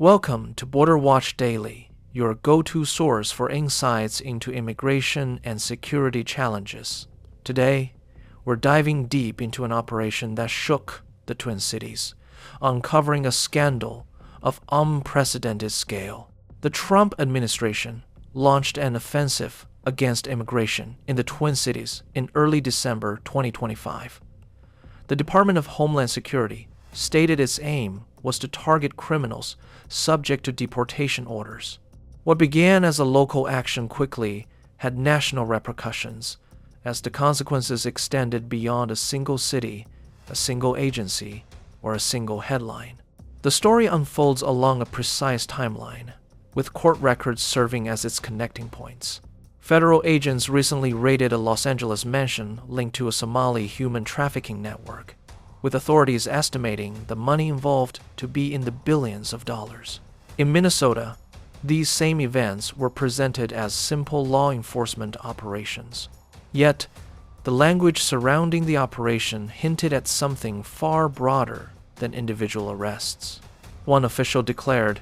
Welcome to Border Watch Daily, your go-to source for insights into immigration and security challenges. Today, we're diving deep into an operation that shook the Twin Cities, uncovering a scandal of unprecedented scale. The Trump administration launched an offensive against immigration in the Twin Cities in early December 2025. The Department of Homeland Security stated its aim was to target criminals subject to deportation orders. What began as a local action quickly had national repercussions, as the consequences extended beyond a single city, a single agency, or a single headline. The story unfolds along a precise timeline, with court records serving as its connecting points. Federal agents recently raided a Los Angeles mansion linked to a Somali human trafficking network, with authorities estimating the money involved to be in the billions of dollars. In Minnesota, these same events were presented as simple law enforcement operations. Yet, the language surrounding the operation hinted at something far broader than individual arrests. One official declared,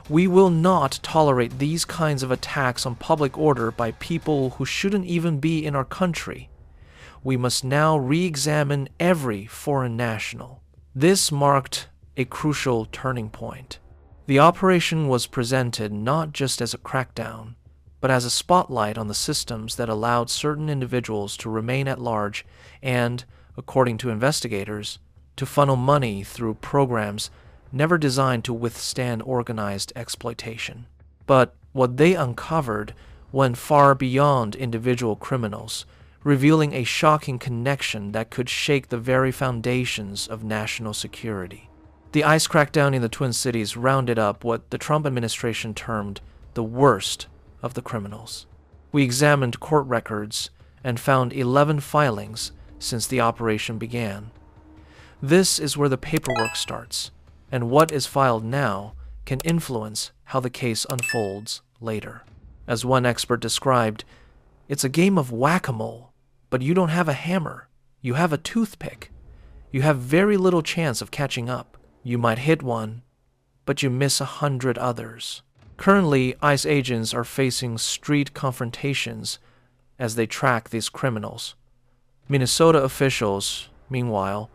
"We will not tolerate these kinds of attacks on public order by people who shouldn't even be in our country. We must now re-examine every foreign national." This marked a crucial turning point. The operation was presented not just as a crackdown, but as a spotlight on the systems that allowed certain individuals to remain at large and, according to investigators, to funnel money through programs never designed to withstand organized exploitation. But what they uncovered went far beyond individual criminals, revealing a shocking connection that could shake the very foundations of national security. The ICE crackdown in the Twin Cities rounded up what the Trump administration termed the worst of the criminals. We examined court records and found 11 filings since the operation began. This is where the paperwork starts, and what is filed now can influence how the case unfolds later. As one expert described, "It's a game of whack-a-mole, but you don't have a hammer. You have a toothpick. You have very little chance of catching up. You might hit one, but you miss 100 others." Currently, ICE agents are facing street confrontations as they track these criminals. Minnesota officials, meanwhile,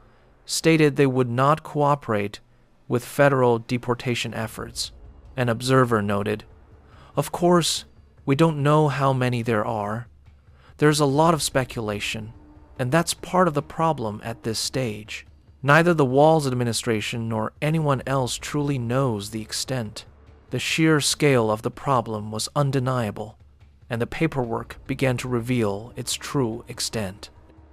stated they would not cooperate with federal deportation efforts. An observer noted, "Of course, we don't know how many there are. There's a lot of speculation, and that's part of the problem at this stage. Neither the Walz administration nor anyone else truly knows the extent. The sheer scale of the problem was undeniable, and the paperwork began to reveal its true extent.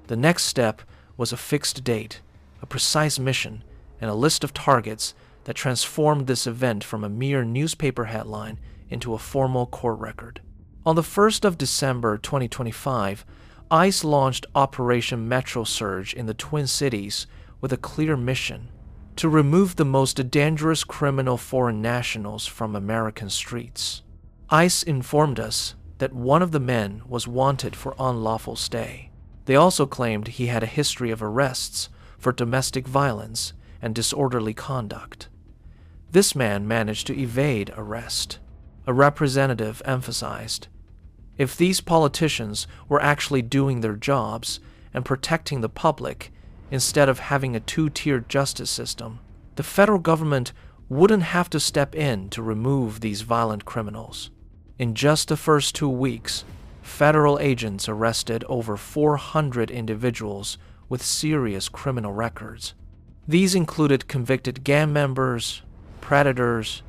The next step was a fixed date, a precise mission, and a list of targets that transformed this event from a mere newspaper headline into a formal court record. On the 1st of December 2025, ICE launched Operation Metro Surge in the Twin Cities with a clear mission: to remove the most dangerous criminal foreign nationals from American streets. ICE informed us that one of the men was wanted for unlawful stay. They also claimed he had a history of arrests for domestic violence and disorderly conduct. This man managed to evade arrest. A representative emphasized, "If these politicians were actually doing their jobs and protecting the public instead of having a two-tiered justice system, the federal government wouldn't have to step in to remove these violent criminals." In just the first 2 weeks, federal agents arrested over 400 individuals with serious criminal records. These included convicted gang members, predators,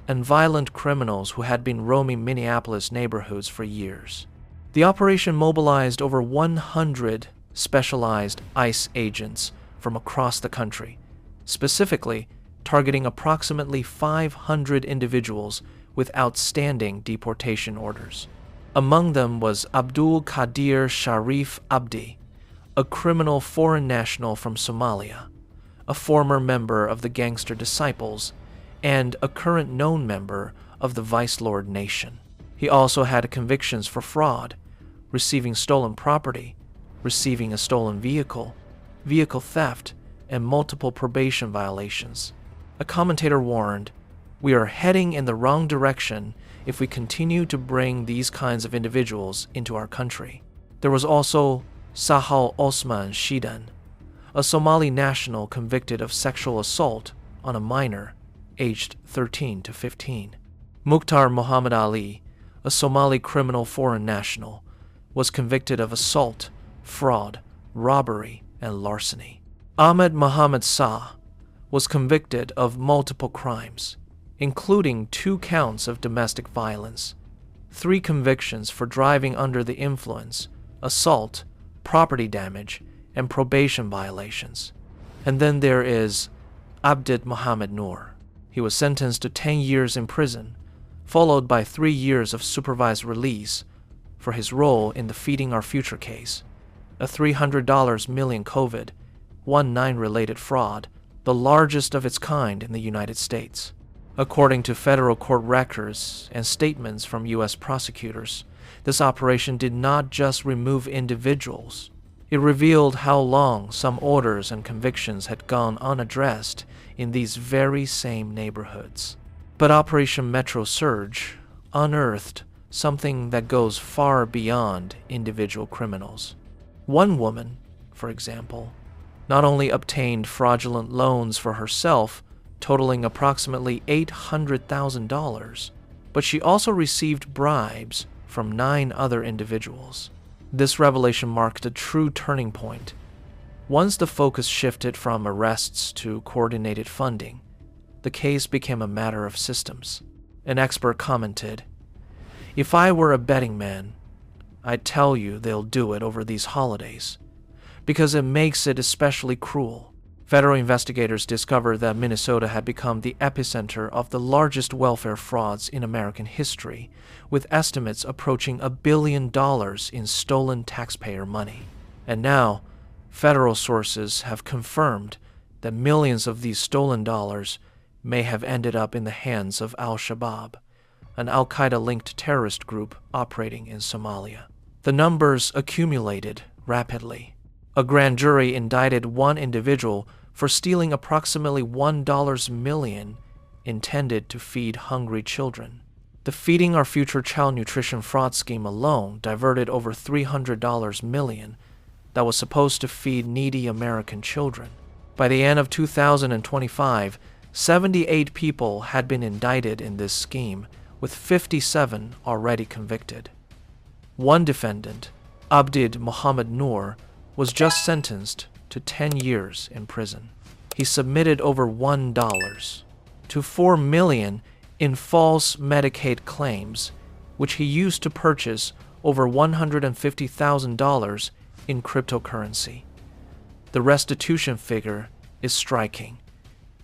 and violent criminals who had been roaming Minneapolis neighborhoods for years. The operation mobilized over 100 specialized ICE agents from across the country, specifically targeting approximately 500 individuals with outstanding deportation orders. Among them was Abdul Qadir Sharif Abdi, a criminal foreign national from Somalia, a former member of the Gangster Disciples, and a current known member of the Vice Lord Nation. He also had convictions for fraud, receiving stolen property, receiving a stolen vehicle, vehicle theft, and multiple probation violations. A commentator warned, We are heading in the wrong direction if we continue to bring these kinds of individuals into our country. There was also Sahal Osman Shidan, a Somali national convicted of sexual assault on a minor aged 13 to 15. Mukhtar Muhammad Ali, a Somali criminal foreign national, was convicted of assault, fraud, robbery, and larceny. Ahmed Mohammed Sah was convicted of multiple crimes, including 2 counts of domestic violence, 3 convictions for driving under the influence, assault, property damage, and probation violations. And then there is Abdid Mohammed Noor. He was sentenced to 10 years in prison, followed by 3 years of supervised release for his role in the Feeding Our Future case, a $300 million COVID-19 related fraud, the largest of its kind in the United States. According to federal court records and statements from U.S. prosecutors, this operation did not just remove individuals. It revealed how long some orders and convictions had gone unaddressed in these very same neighborhoods. But Operation Metro Surge unearthed something that goes far beyond individual criminals. One woman, for example, not only obtained fraudulent loans for herself totaling approximately $800,000, but she also received bribes from 9 other individuals. This revelation marked a true turning point. Once the focus shifted from arrests to coordinated funding, the case became a matter of systems. An expert commented, "If I were a betting man, I'd tell you they'll do it over these holidays, because it makes it especially cruel." Federal investigators discovered that Minnesota had become the epicenter of the largest welfare frauds in American history, with estimates approaching $1 billion in stolen taxpayer money. And now, federal sources have confirmed that millions of these stolen dollars may have ended up in the hands of Al-Shabaab, an Al-Qaeda-linked terrorist group operating in Somalia. The numbers accumulated rapidly. A grand jury indicted one individual for stealing approximately $1 million intended to feed hungry children. The Feeding Our Future child nutrition fraud scheme alone diverted over $300 million that was supposed to feed needy American children. By the end of 2025, 78 people had been indicted in this scheme, with 57 already convicted. One defendant, Abdid Mohammed Noor, was just sentenced to 10 years in prison. He submitted over $1 to $4 million in false Medicaid claims, which he used to purchase over $150,000 in cryptocurrency. The restitution figure is striking,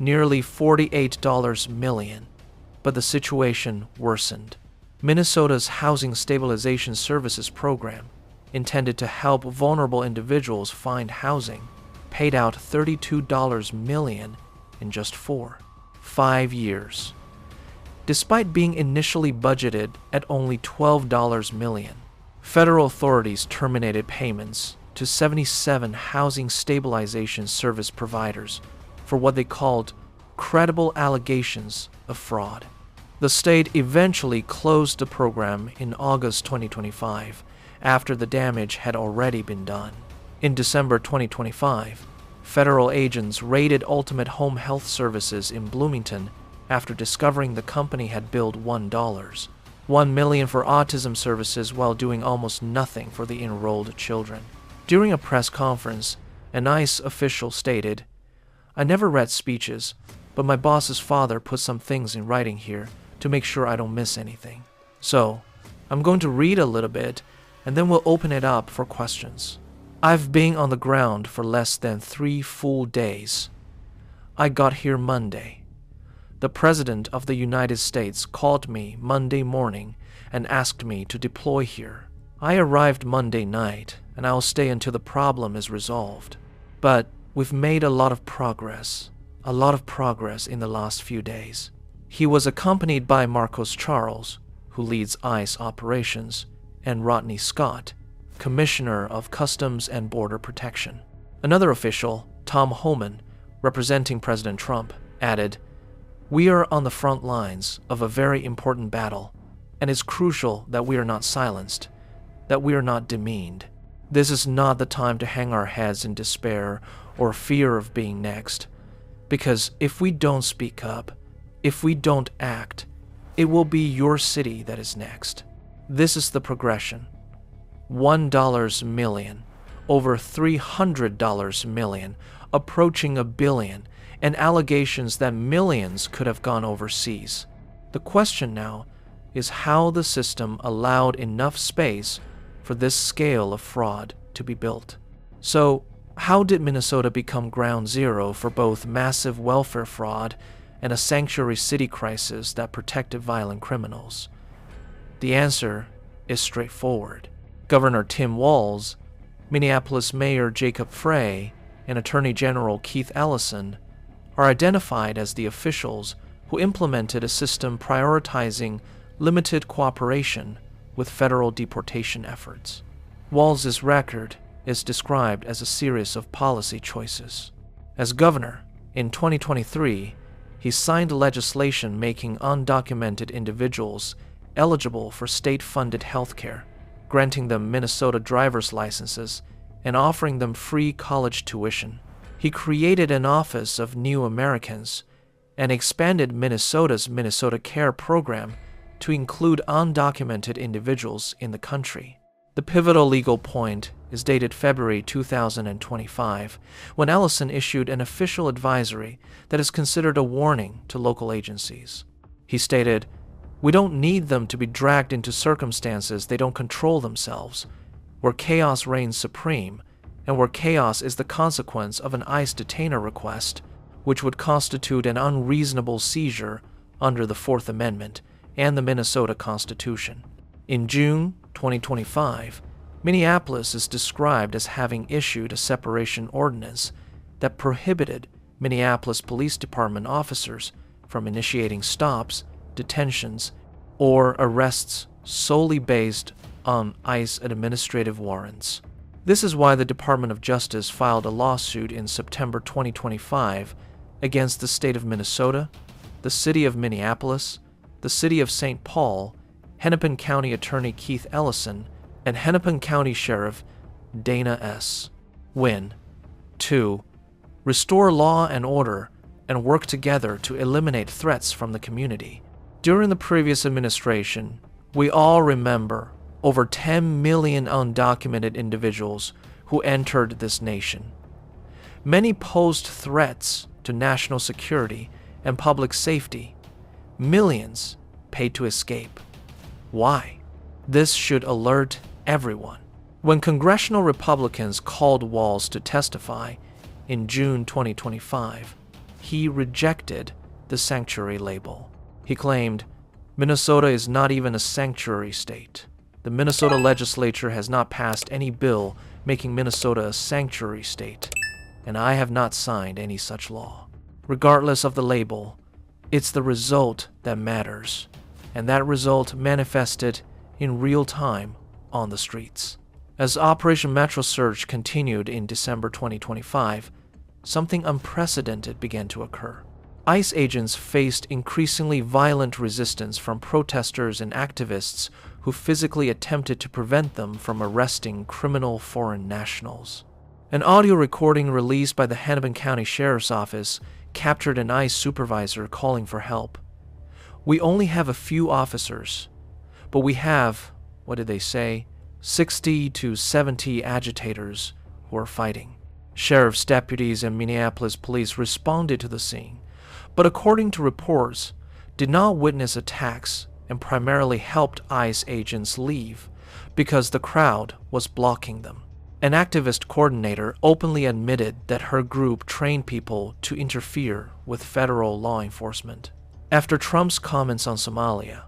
nearly $48 million, but the situation worsened. Minnesota's Housing Stabilization Services program, intended to help vulnerable individuals find housing, paid out $32 million in just 5 years. Despite being initially budgeted at only $12 million, federal authorities terminated payments to 77 housing stabilization service providers for what they called credible allegations of fraud. The state eventually closed the program in August 2025 after the damage had already been done. In December 2025, federal agents raided Ultimate Home Health Services in Bloomington after discovering the company had billed $1 million for autism services while doing almost nothing for the enrolled children. During a press conference, an ICE official stated, "I never read speeches, but my boss's father put some things in writing here to make sure I don't miss anything. So, I'm going to read a little bit, and then we'll open it up for questions. I've been on the ground for less than 3 full days. I got here Monday. The President of the United States called me Monday morning and asked me to deploy here. I arrived Monday night, and I'll stay until the problem is resolved. But we've made a lot of progress in the last few days." He was accompanied by Marcos Charles, who leads ICE operations, and Rodney Scott, Commissioner of Customs and Border Protection. Another official, Tom Homan, representing President Trump, added, We are on the front lines of a very important battle, and it's crucial that we are not silenced, that we are not demeaned. This is not the time to hang our heads in despair or fear of being next, because if we don't speak up, if we don't act, it will be your city that is next. This is the progression. $1 million, over $300 million, approaching $1 billion, and allegations that millions could have gone overseas. The question now is how the system allowed enough space for this scale of fraud to be built. So, how did Minnesota become ground zero for both massive welfare fraud and a sanctuary city crisis that protected violent criminals? The answer is straightforward. Governor Tim Walz, Minneapolis Mayor Jacob Frey, and Attorney General Keith Ellison are identified as the officials who implemented a system prioritizing limited cooperation with federal deportation efforts. Walz's record is described as a series of policy choices. As governor, in 2023, he signed legislation making undocumented individuals eligible for state-funded health care, granting them Minnesota driver's licenses and offering them free college tuition. He created an Office of New Americans and expanded Minnesota's Minnesota Care program to include undocumented individuals in the country. The pivotal legal point is dated February 2025, when Ellison issued an official advisory that is considered a warning to local agencies. He stated, "We don't need them to be dragged into circumstances they don't control themselves, where chaos reigns supreme, and where chaos is the consequence of an ICE detainer request, which would constitute an unreasonable seizure under the Fourth Amendment and the Minnesota Constitution." In June 2025, Minneapolis is described as having issued a separation ordinance that prohibited Minneapolis Police Department officers from initiating stops, detentions, or arrests solely based on ICE administrative warrants. This is why the Department of Justice filed a lawsuit in September 2025 against the state of Minnesota, the city of Minneapolis, the city of St. Paul, Hennepin County Attorney Keith Ellison, and Hennepin County Sheriff Dana S. Win. 2. Restore law and order and work together to eliminate threats from the community. During the previous administration, we all remember over 10 million undocumented individuals who entered this nation. Many posed threats to national security and public safety. Millions paid to escape. Why? This should alert everyone. When congressional Republicans called Walz to testify in June 2025, he rejected the sanctuary label. He claimed, "Minnesota is not even a sanctuary state. The Minnesota legislature has not passed any bill making Minnesota a sanctuary state, and I have not signed any such law." Regardless of the label, it's the result that matters, and that result manifested in real time on the streets. As Operation Metro Surge continued in December 2025, something unprecedented began to occur. ICE agents faced increasingly violent resistance from protesters and activists who physically attempted to prevent them from arresting criminal foreign nationals. An audio recording released by the Hennepin County Sheriff's Office captured an ICE supervisor calling for help. "We only have a few officers, but we have, 60 to 70 agitators who are fighting." Sheriff's deputies and Minneapolis police responded to the scene, but according to reports, did not witness attacks and primarily helped ICE agents leave because the crowd was blocking them. An activist coordinator openly admitted that her group trained people to interfere with federal law enforcement. After Trump's comments on Somalia,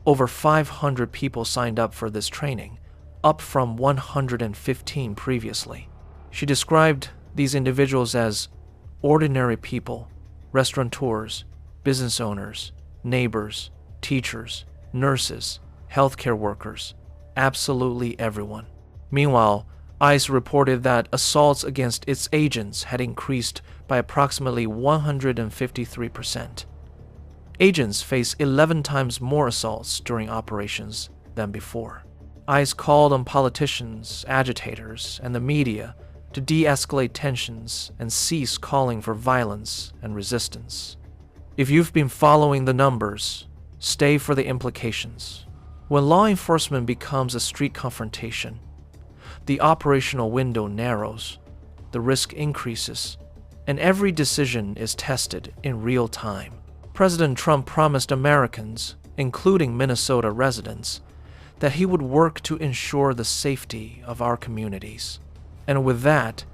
over 500 people signed up for this training, up from 115 previously. She described these individuals as ordinary people, restaurateurs, business owners, neighbors, teachers, nurses, healthcare workers, absolutely everyone. Meanwhile, ICE reported that assaults against its agents had increased by approximately 153%. Agents face 11 times more assaults during operations than before. ICE called on politicians, agitators, and the media to de-escalate tensions and cease calling for violence and resistance. If you've been following the numbers, stay for the implications. When law enforcement becomes a street confrontation, the operational window narrows, the risk increases, and every decision is tested in real time. President Trump promised Americans, including Minnesota residents, that he would work to ensure the safety of our communities. And with that,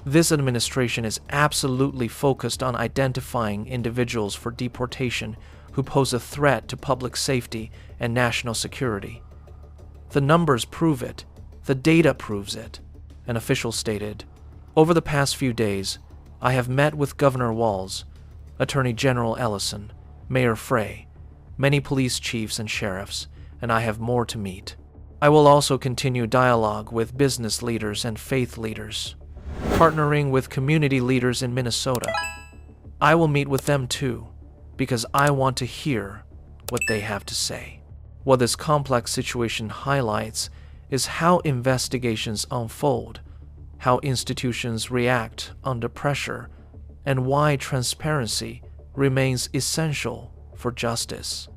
this administration is absolutely focused on identifying individuals for deportation who pose a threat to public safety and national security. The numbers prove it. The data proves it. An official stated, "Over the past few days, I have met with Governor Walz, Attorney General Ellison, Mayor Frey, many police chiefs and sheriffs, and I have more to meet. I will also continue dialogue with business leaders and faith leaders, partnering with community leaders in Minnesota. I will meet with them too, because I want to hear what they have to say." What this complex situation highlights is how investigations unfold, how institutions react under pressure, and why transparency remains essential for justice.